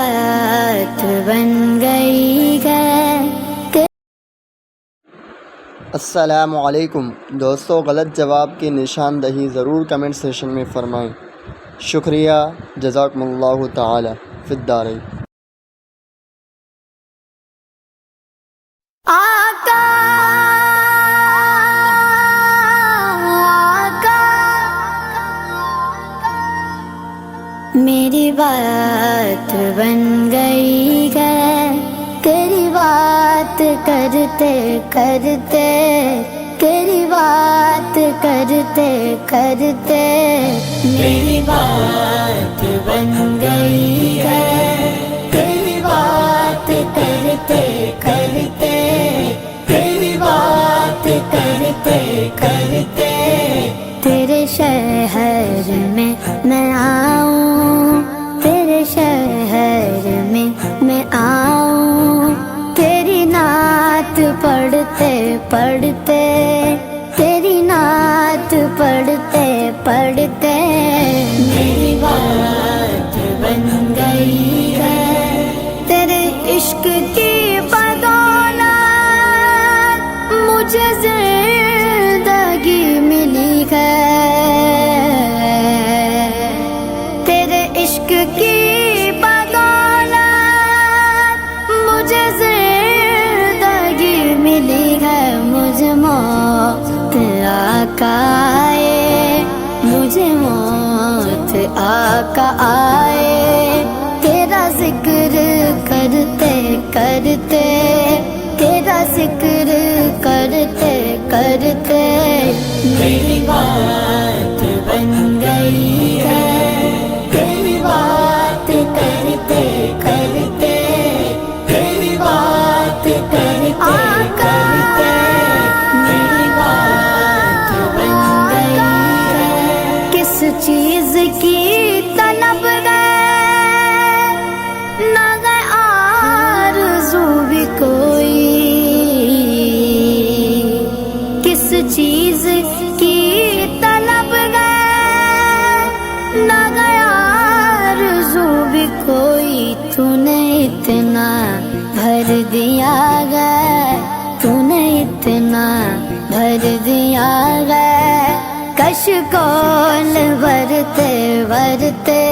بات بن گئی ہے۔ السلام علیکم دوستو، غلط جواب کی نشاندہی ضرور کمنٹ سیشن میں فرمائیں۔ شکریہ، جزاکم اللہ تعالی فی الدارین۔ آقا میری بات بن گئی ہے، تیری بات کرتے کرتے، تیری بات کرتے کرتے میری بات بن گئی ہے، تیری بات کرتے کرتے، تیری بات کرتے کرتے تیرے شہر میں میں آؤں، تیرے شہر میں میں آؤں، تیری نعت پڑھتے پڑھتے، تیری نعت پڑھتے پڑھتے میری بات بن گئی ہے، تیرے عشق کی بدولت مجھے زندگی ملی ہے، تیرے عشق کی بدولت مجھے زندگی ملی ہے، مجھے موت آقا آئے، مجھے موت آقا آئے، تیرا ذکر کرتے کرتے، تیرا ذکر کرتے کرتے میری بات بن گئی ہے، تیری بات کرتے کرتے، تیری بات کرتے کرتے میری بات بن گئی ہے۔ کس چیز کی طلب گئے نہ گئے آرزو بھی کوئی، کس چیز کی طلب گئے نہ گئے آرزو بھی کوئی، تو نے اتنا بھر دیا گیا، تو نے اتنا بھر دیا گیا، کش کول ورتے ورتے